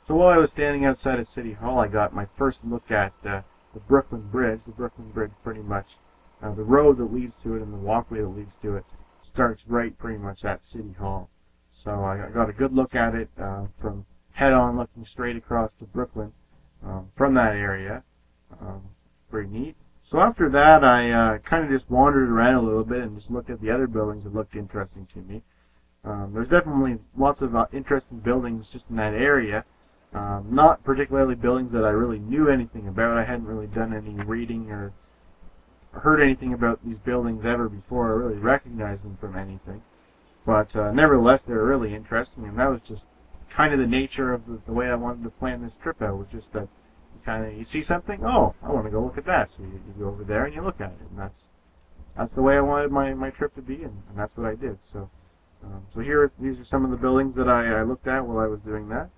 So while I was standing outside of City Hall, I got my first look at the Brooklyn Bridge. The Brooklyn Bridge, pretty much, the road that leads to it and the walkway that leads to it starts right pretty much at City Hall. So I got a good look at it from head-on, looking straight across to Brooklyn from that area. Pretty neat. So after that, I kind of just wandered around a little bit and just looked at the other buildings that looked interesting to me. There's definitely lots of interesting buildings just in that area. Not particularly buildings that I really knew anything about. I hadn't really done any reading or heard anything about these buildings ever before. I really recognized them from anything. But nevertheless, they were really interesting, and that was just kind of the nature of the way I wanted to plan this trip out. Was just that you see something, oh, I want to go look at that. So you go over there and you look at it, and that's the way I wanted my trip to be, and that's what I did. So these are some of the buildings that I looked at while I was doing that.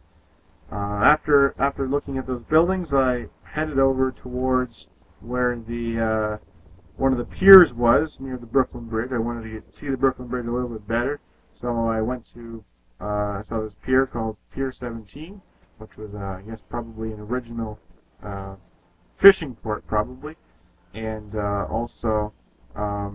After looking at those buildings, I headed over towards where the one of the piers was near the Brooklyn Bridge. I wanted to see the Brooklyn Bridge a little bit better, so I went to I saw this pier called Pier 17, which was I guess probably an original fishing port, probably, and also a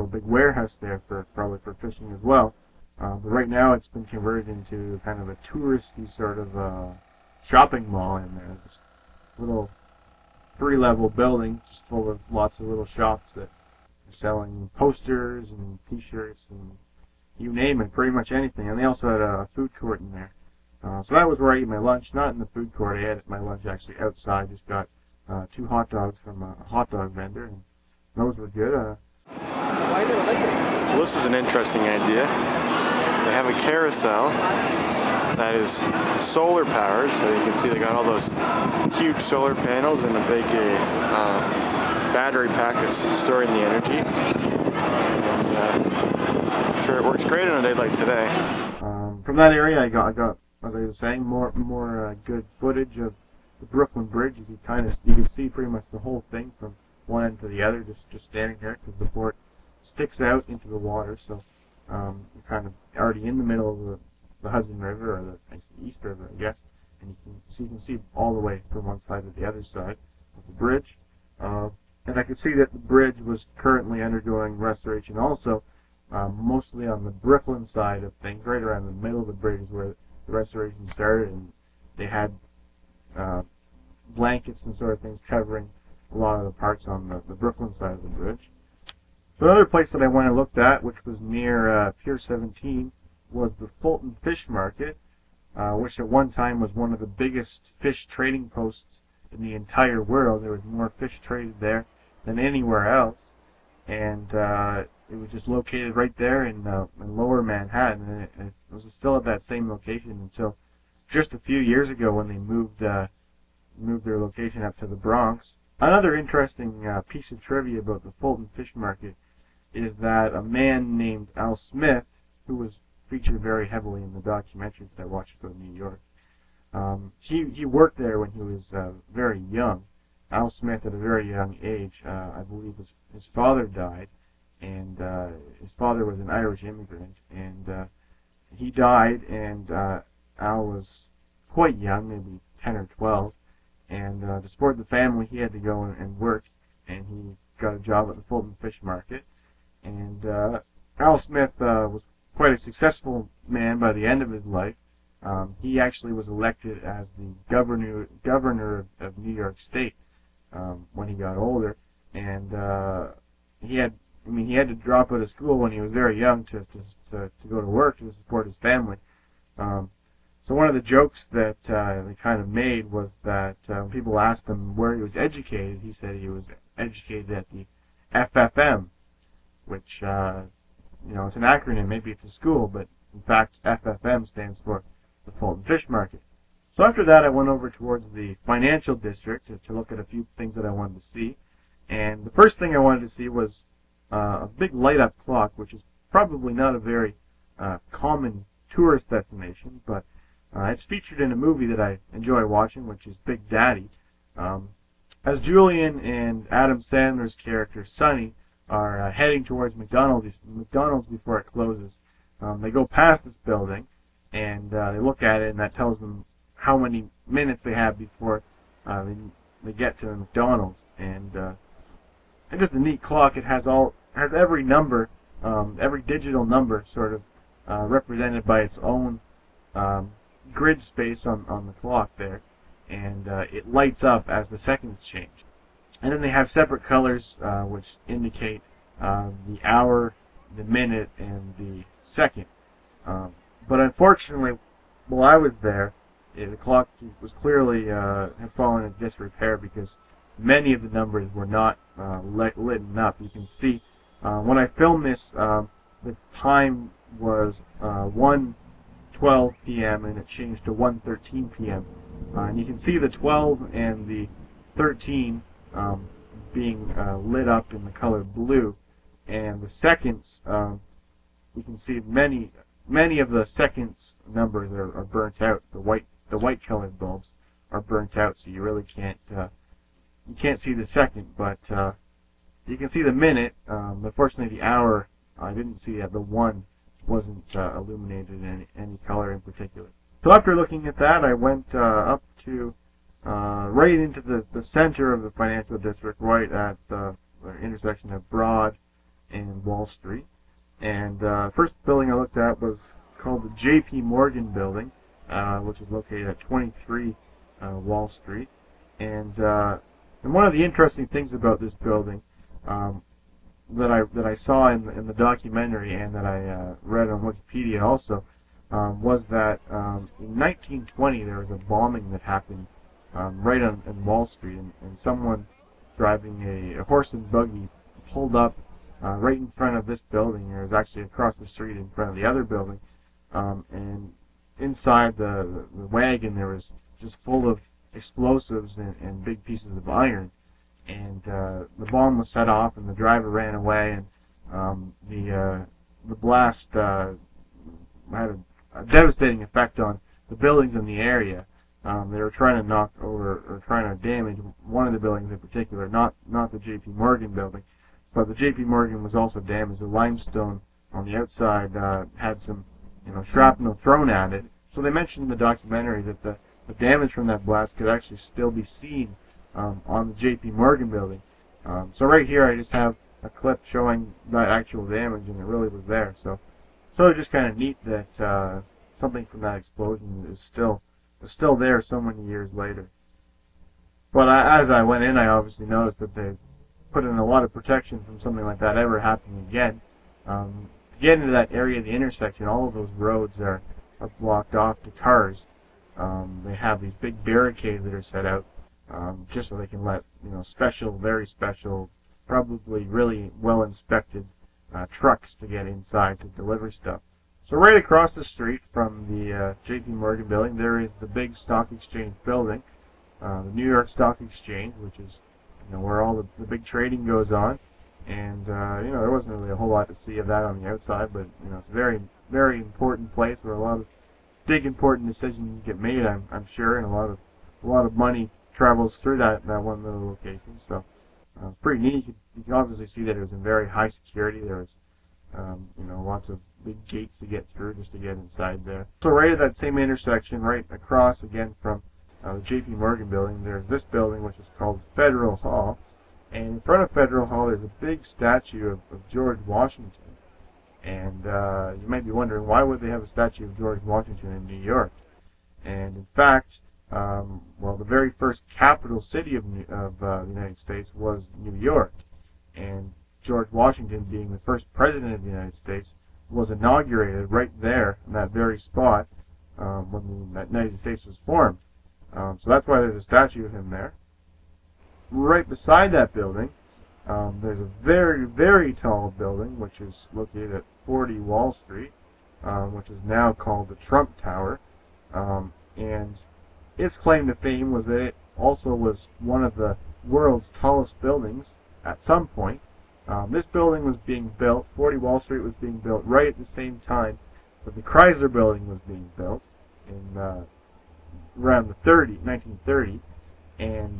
big warehouse there probably for fishing as well. But right now it's been converted into kind of a touristy sort of shopping mall in there. Just little 3-level building just full of lots of little shops that are selling posters and t-shirts and you name it, pretty much anything. And they also had a food court in there. So that was where I ate my lunch, not in the food court. I had my lunch actually outside. Just got 2 hot dogs from a hot dog vendor, and those were good. Well, this is an interesting idea. They have a carousel that is solar powered, so you can see they got all those huge solar panels and a big battery pack that's storing the energy. And, I'm sure it works great on a day like today. From that area, I got, as I was saying, more good footage of the Brooklyn Bridge. You can see pretty much the whole thing from one end to the other, just standing there, because the port sticks out into the water. So you're kind of already in the middle of the Hudson River, or the East River, I guess, and you can see all the way from one side to the other side of the bridge. And I could see that the bridge was currently undergoing restoration also, mostly on the Brooklyn side of things. Right around the middle of the bridge is where the restoration started, and they had blankets and sort of things covering a lot of the parts on the Brooklyn side of the bridge. So another place that I went and looked at, which was near Pier 17, was the Fulton Fish Market, which at one time was one of the biggest fish trading posts in the entire world. There was more fish traded there than anywhere else, and it was just located right there in Lower Manhattan, and it was still at that same location until just a few years ago when they moved their location up to the Bronx. Another interesting piece of trivia about the Fulton Fish Market is that a man named Al Smith, who was featured very heavily in the documentary that I watched about New York, he worked there when he was very young. Al Smith, at a very young age, I believe his father died, and his father was an Irish immigrant, and he died, and Al was quite young, maybe 10 or 12, and to support the family he had to go and work, and he got a job at the Fulton Fish Market, and Al Smith was quite a successful man by the end of his life. He actually was elected as the governor of New York State when he got older, and he had to drop out of school when he was very young to go to work to support his family. So one of the jokes that they kind of made was that when people asked him where he was educated, he said he was educated at the FFM, which it's an acronym. Maybe it's a school, but in fact FFM stands for the Fulton Fish Market. So after that, I went over towards the financial district to look at a few things that I wanted to see. And the first thing I wanted to see was a big light-up clock, which is probably not a very common tourist destination, but it's featured in a movie that I enjoy watching, which is Big Daddy. As Julian and Adam Sandler's character, Sonny, are heading towards McDonald's before it closes, they go past this building, and they look at it, and that tells them how many minutes they have before they get to the McDonald's. And it's just a neat clock. It has every number, every digital number sort of represented by its own grid space on the clock there, and it lights up as the seconds change. And then they have separate colors which indicate the hour, the minute, and the second. But unfortunately, while I was there, the clock was clearly had fallen into disrepair because many of the numbers were not lit up. You can see when I filmed this, the time was 1:12 p.m. and it changed to 1:13 p.m. And you can see the 12 and the 13 being lit up in the color blue, and the seconds, you can see many of the seconds numbers are burnt out. The white colored bulbs are burnt out, so you really can't see the second, but you can see the minute. Unfortunately, the hour, I didn't see that. The one wasn't illuminated in any color in particular. So after looking at that, I went up to right into the center of the financial district, right at the intersection of Broad and Wall Street. And first building I looked at was called the J.P. Morgan building, which is located at 23 Wall Street. And one of the interesting things about this building that I saw in the documentary, and that I read on Wikipedia also, was that in 1920 there was a bombing that happened right on Wall Street, and someone driving a horse and buggy pulled up right in front of this building. It was actually across the street in front of the other building, and inside the wagon there was just full of explosives and big pieces of iron. And the bomb was set off, and the driver ran away, and the blast had a devastating effect on the buildings in the area. They were trying to knock over, or trying to damage one of the buildings in particular, not the J.P. Morgan building, but the J.P. Morgan was also damaged. The limestone on the outside had some, shrapnel thrown at it. So they mentioned in the documentary that the damage from that blast could actually still be seen on the J.P. Morgan building. So right here I just have a clip showing that actual damage, and it really was there. So it's just kind of neat that something from that explosion is still there so many years later. But as I went in, I obviously noticed that they put in a lot of protection from something like that ever happening again. To get into that area of the intersection, all of those roads are blocked off to cars. They have these big barricades that are set out just so they can let very special, probably really well inspected trucks to get inside to deliver stuff. So right across the street from the J.P. Morgan building, there is the big stock exchange building, the New York Stock Exchange, which is where all the big trading goes on. And there wasn't really a whole lot to see of that on the outside, but it's a very, very important place where a lot of big important decisions get made, I'm sure, and a lot of money travels through that one little location. So it's pretty neat. You can obviously see that it was in very high security. There was lots of big gates to get through just to get inside there. So right at that same intersection, right across again from the J.P. Morgan building, there's this building which is called Federal Hall. And in front of Federal Hall there's a big statue of George Washington. And you might be wondering, why would they have a statue of George Washington in New York? And in fact, the very first capital city of the United States was New York. And George Washington, being the first president of the United States, was inaugurated right there in that very spot when the United States was formed. So that's why there's a statue of him there. Right beside that building, there's a very, very tall building which is located at 40 Wall Street, which is now called the Trump Tower. And its claim to fame was that it also was one of the world's tallest buildings at some point. This building was being built, 40 Wall Street was being built right at the same time that the Chrysler building was being built in around 1930. And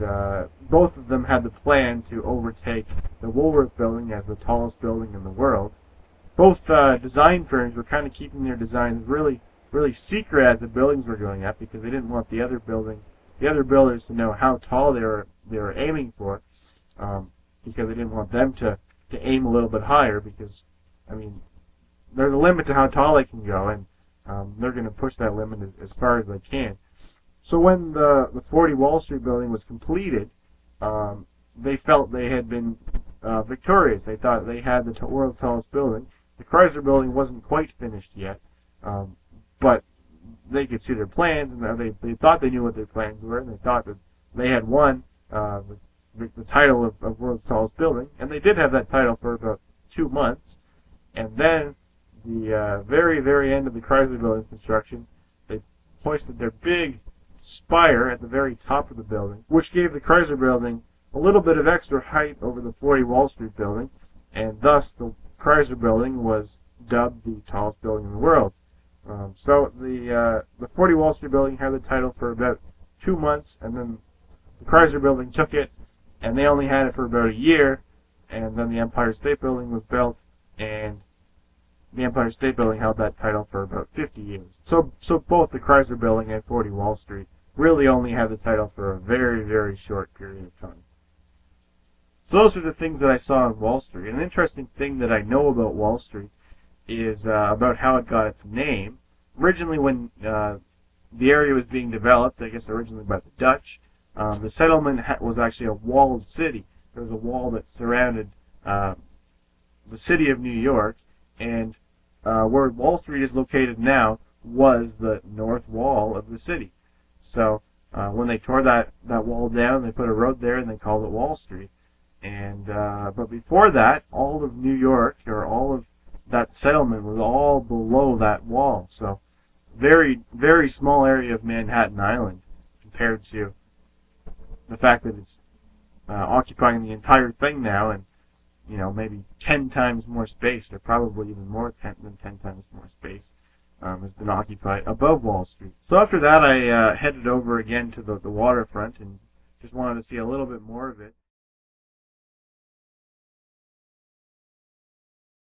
both of them had the plan to overtake the Woolworth building as the tallest building in the world. Both design firms were kind of keeping their designs really really secret as the buildings were going up, because they didn't want the other builders to know how tall they were aiming for, because they didn't want them to aim a little bit higher, because, I mean, there's a limit to how tall they can go, and they're going to push that limit as far as they can. So when the 40 Wall Street building was completed, they felt they had been victorious. They thought they had the world's tallest building. The Chrysler building wasn't quite finished yet, but they could see their plans, and they thought they knew what their plans were, and they thought that they had won the title of world's tallest building, and they did have that title for about 2 months. And then, the very, very end of the Chrysler building construction, they hoisted their big spire at the very top of the building, which gave the Chrysler building a little bit of extra height over the 40 Wall Street building, and thus the Chrysler building was dubbed the tallest building in the world. So the 40 Wall Street building had the title for about 2 months, and then the Chrysler building took it, and they only had it for about a year, and then the Empire State Building was built, and the Empire State Building held that title for about 50 years. So both the Chrysler building and 40 Wall Street really only had the title for a very, very short period of time. So those are the things that I saw on Wall Street. An interesting thing that I know about Wall Street is about how it got its name. Originally, when the area was being developed, I guess originally by the Dutch, the settlement was actually a walled city. There was a wall that surrounded the city of New York, and where Wall Street is located now was the north wall of the city. So when they tore that wall down, they put a road there, and they called it Wall Street. And but before that, all of New York, or all of that settlement, was all below that wall. So very, very small area of Manhattan Island compared to the fact that it's occupying the entire thing now, and maybe 10 times more space, or probably even more than 10 times more space, has been occupied above Wall Street. So after that, I headed over again to the waterfront, and just wanted to see a little bit more of it.